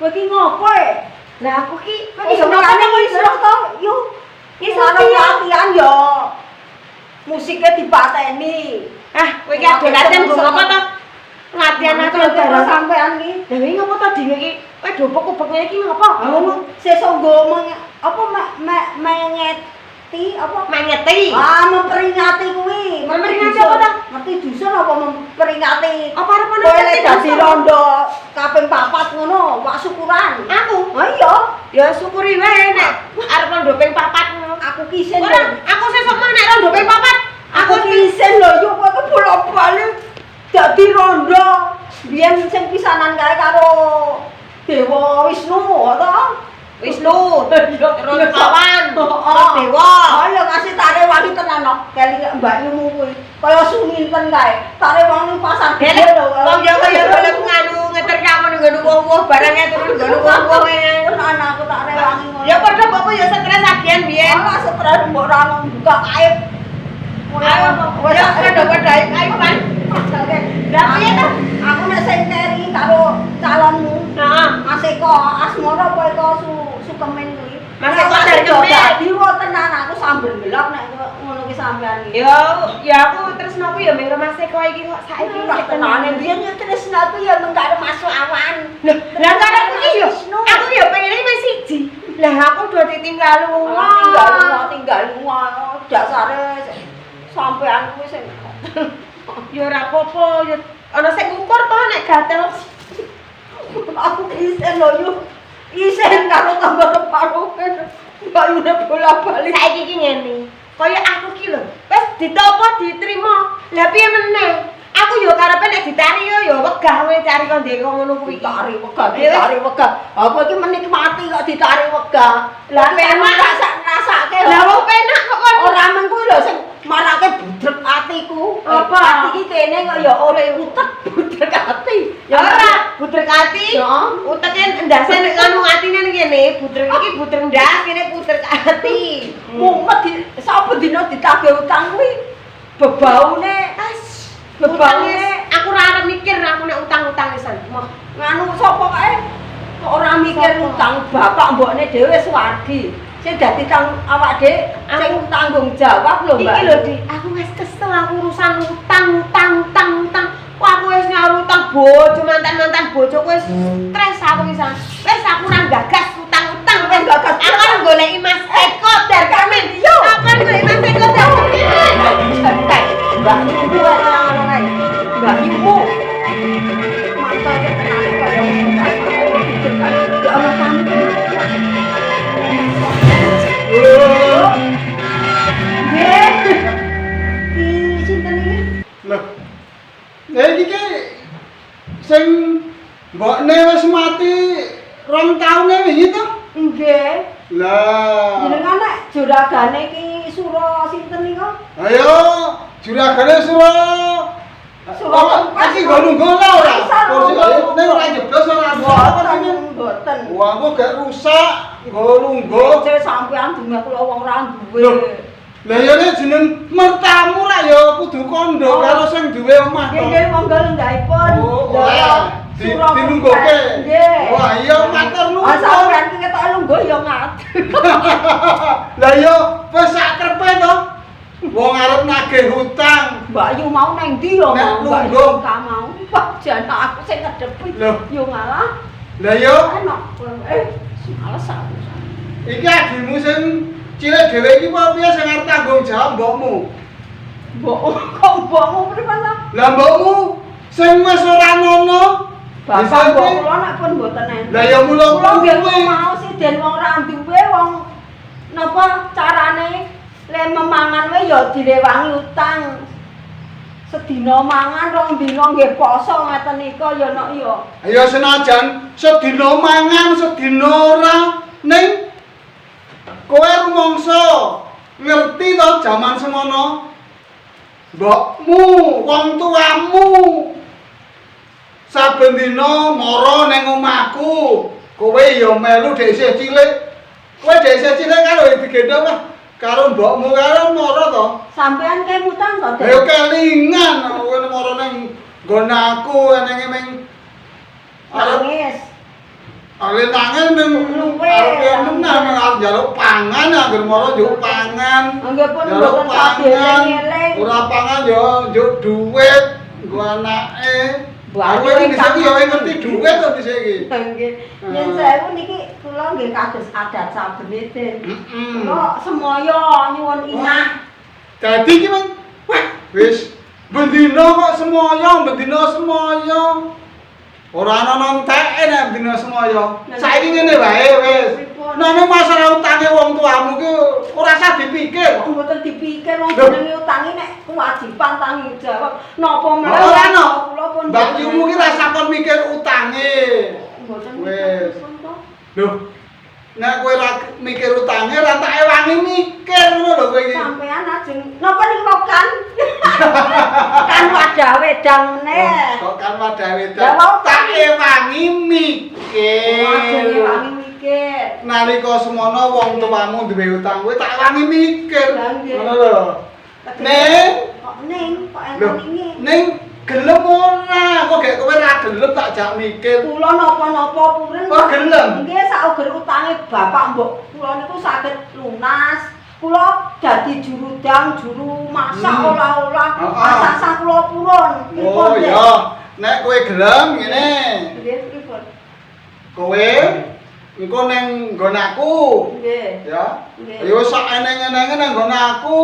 Kowe iki ngopo e? Lah aku ki Kowe iki makane kowe iso to, yo. Iso latihan yo. Musiknya dipateni. Kowe iki adolan nggo apa to? Latihan-latihan terus sampean iki. Lah iki ngopo to dine iki? Kowe dobok-doboknya iki ngopo? Sesuk nggo apa mengeti apa? Mengeti. Memperingati kuwi. Memperingati apa to? Ngerti dusun apa memperingati? Apa arep-arep kowe lek dadi rondo kaping 4 ngono, wak syukuran. Aku? Iya. Ya syukuri wae nek arep rondo ping 4 ngono. Aku ki isin. Aku sesuk mah nek rondo ping 4. Aku ki isin lho, yo kowe bolak-balik dadi rondo. Biyen sing pisanan kae karo Dewa Wisnu, to? Wisnu, terus Pawan, Dewa. Oh, ya ngasih tare wangi tenan kok. Kali Mbak Yumu kuwi. Kaya suminten kae. Tare wangi pasar gede lho. Wong Jawa ya golek nganu ngeterke ngono nggo wong-wong barangnya turun nggo wong-wong ngene. Tenan aku tare wangi ngono. Ya padha bapak ya stres agian biyen. Ora stres mbok ora buka aib. Ayo, wis padha-padha aiban. Lah piye to? Aku nek sing keri karo calonmu. Heeh. Mas Eko Asmara apa Eko Sukemen kuwi. Mas Eko Sukemen. Dadi tenan aku sambil gelap nek ngono ki sampean iki. Ya aku tresno ku ya ming Mas Eko iki kok saiki tenane biyen ya tresno aku ya mung karo Mas Awan. Lah karo iki yo aku ya pengen iki siji. Lah aku udah ditinggal tinggal lunga dasare sampean kuwi sing ya ora apa-apa ya ana sing ngukur to nek gatel. Aku isen lho yo. Isen karo tambah keparuhan. Bayune bola-balik. Saiki iki ngene. Kaya aku ki lho, wis ditopo diterima. Lah piye meneh? Aku yo karepe nek ditari yo wegah kowe cari kok ndek ngono kuwi. Ditari wegah. Apa iki menikmati kok ditari wegah. Lah penak rasake. Lah wong penak kok kon ora men kuwi lho sing marake budrek atiku. Apa? Ati iki kene kok ya oleh utek budrek ati. Ya ora, budrek ati. Uteke ndase nek nganu atine ngene, budrek iki budrek ndas, kene budrek ati. Mumet sapa dina ditagih utang kuwi bebaune bebange aku ora arep mikir aku nek utang-utang pisan. Nganu sapa kae? Kok ora mikir utang bapak mbokne dhewe suwargi. Sing dadi awak dhek sing tanggung jawab lho, Mbak. Iki lho, Dik, aku wis kesel aku urusan utang. Kok aku wis nyaur utang bojo mantan bojoku wis stres aku pisan. Wis aku ora gagas utang-utang, wis gagas. Aku goleki Mas Eko Darkamen. Yo, aku goleki Mas Eko Darkamen. Mbak Yumu ngono kae. Mbak Yumu. Mantane tenane kaya ngono. Ya ana tamu. Sinten iki? Lho. Lah iki ki sing mbokne wis mati 2 taune wingi to? Nggih. Lah. Jenengan nek juragane iki sura sinten nika? Ayo, juragane sura. Iki nggo nunggu ora? Kursi ning ora jeblos ora Mboten. Wah, aku gak rusak, nggo nunggu. Cek sampean dume kula wong ora duwe. Lah ya nek jeneng mertamu lah ya kudu kondo karo sing duwe omah to. Nggih, monggo lenggahipun. Dinungguke. Nggih. Wah, iya matur nuwun. Sampean ki ketok lungguh ya ngat. Lah ya wis sak krepe to. Wong arep nagih hutang. Mbak Yu mau nang ndi ya Nek mau? Mbak Yu lungguh. ka mau. Wah, jan aku sing ngedepi. Loh. Yo ngalah. Lah ya Enak. Males aku. iki adimu sing cilik dhewe iki apa piye sing arep tanggung jawab mbokmu? Kok mbokmu pripun? Lah mbokmu sing wis ora ngono. Bapak mbok kula nek pun mboten enten. Lah ya mula Kula nggih kuwi. mau siden wong ra duwe wong napa carane le memangan wae ya direwangi utang. Sedina mangan, 2 dina nggih poso ngeten nika ya nek ya. Ayo senajan sedina mangan, sedina ora ning kowe rumangsa ngerti to jaman semono. Mbokmu, wong tuamu saben dina mara ning omahku. Kowe ya melu dhek isih cilik. Kowe dhek isih cilik karo digendong karo mbokmu karo mara to. Sampean kae mutang to, Dek? Ayo kelingan kowe mara ning nggon aku enenge ming arep Nangis. balik nangen ning arepe menang arep njaluk pangan anggere moro njuk pangan. Nggih pun Njaluk mboten pangan. sadeling-eling. Ora pangan yo njuk dhuwit nggo anake. Aku Aku iki dhisik yo ngerti dhuwit to dhisik iki. Nggih. Yen sewu niki kula nggih kados adat sabene Den. Kula semoyo nyuwun inah. Dadi iki men wis bendina kok semoyo, bendina semoyo. Ora ana nontek nek bendina semoyo. Saiki ngene wae wis. Nang masalah utange wong tuamu ki ora usah dipikir. Mboten dipikir wong jenenge utange nek kewajiban tanggung jawab. Napa mleh Ora ono. kula pun Mbak Yumu ki ora sakon mikir utange. mboten Wis. pun to. Lho, nek kowe ora mikir utange ora tak ewangi mikir ngono lho kowe iki. Sampean ajeng napa niku kan? Kan wadah wedang meneh. Kok kan wadah Ya, wedang. mau Tak ewangi Ajeng mikir. wangi mikir. Nalika semono wong tuamu duwe utang kowe tak ewangi mikir. Lah, nggih. Ngono lho. Ning Kok ning kok lho, enten iki. ning gelem ora, kok gek kowe ra gelem tak jak mikir. Kula napa-napa purun. Oh, gelem? Nggih sauger utange bapak mbok kula niku saged lunas. Kula dadi juru dang, juru masak olah-olah. Masak kula purun. Oh iya, nek kowe gelem ngene. Nggih, pripun? Kowe engko ning nggon aku. Nggih. Ya. Nggih. Ya wis sak eneng-enenge nang nggon aku.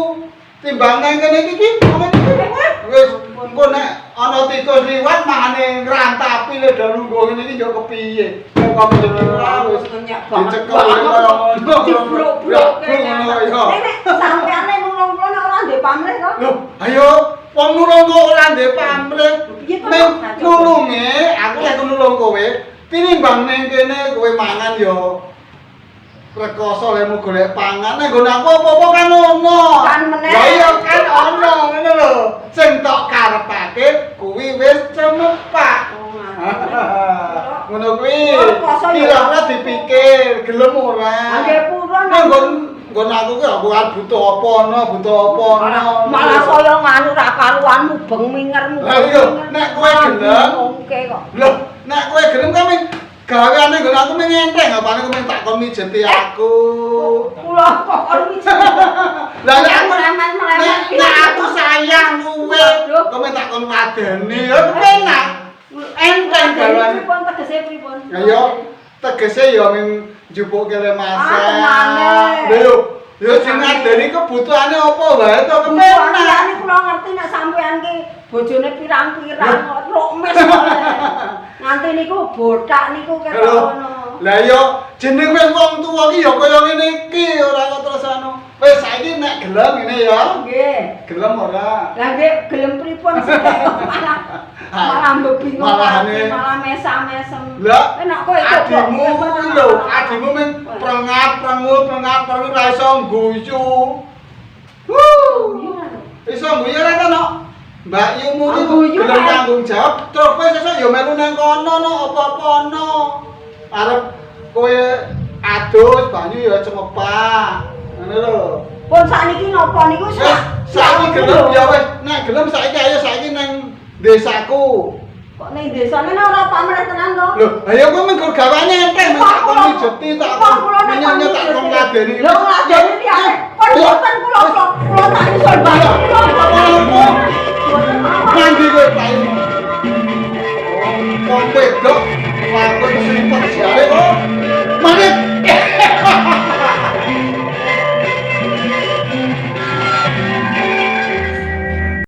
Timbang nang kene iki komen iki. Wis engko nek ana tikus liwat mahane ngrantapi le do lungguh ngene iki yo kepiye. Kok kamu wis Nyenyak banget. dicekel kaya ngono. Dibruk-bruk ngono ya. Nek sampeane nulung kula nek ora ndek pamrih to? Lho, ayo wong nulung kok ora ndek pamrih. Piye to? Ning nulunge aku lek nulung kowe, tinimbang ning kene kowe mangan yo rekoso lemu golek pangan nek nggon aku apa-apa kan ono. Kan meneh. Lah iya kan ono ngono lho. Sing tok karepake kuwi wis cemepak. Ngono kuwi. Kira-kira dipikir gelem ora. Nggih purun. Nek nggon aku ki aku arep butuh apa ono. Malah saya nganu ra karuan mubeng minger-minger. Lah iya, nek kowe gelem. Oke kok. Lho, nek kowe gelem kan gaweane nggon aku mung enteng apane kowe tak kon mijeti aku. Kula kok kon mijeti. Lah nek aku melemet-melemet. nek aku sayang kowe, kowe tak kon wadeni, ya enak. Enteng gaweane. Pripun tegese pripun? Ayo, tegese ya ming njupuk kele masak. tenane. Lho, yo sing ngadeni kebutuhane apa wae to Kepenak. kepenak. Kula ngerti nek sampean ki bojone pirang-pirang kok rokmes kok. Nganti niku botak niku ketok Lho, ngono. lah yo jeneng wis wong tuwa ki ya kaya ngene iki ora kok terus anu. Wis saiki nek gelem ngene ya. Nggih. Gelem ora? Lah nggih gelem pripun sithik malah mbebingung Malahane. malah mesam-mesem. Lah, enak kowe coba. adimu kuwi lho, adimu men prengat-prengut ra iso guyu. Iso guyu ora to, Nok? Mbak Yumu ki Guyu, gelem Mas. tanggung jawab, terus kowe sesuk ya melu nang kono no apa-apa ono. Arep kowe adus banyu ya cemepak. Ngono lho. Pun sakniki napa niku Wis saiki gelem ya wis, nek gelem saiki ayo saiki nang desaku. kok ning desane ora pamrih tenan to. Lho, ayo kowe mengko gawane enteng men tak kon mijeti tak kon nyonya tak kon ladeni. Lho ngladeni liyane. Kon boten kula tak iso banget. Mandi kowe pae. Wong wedok lakon sing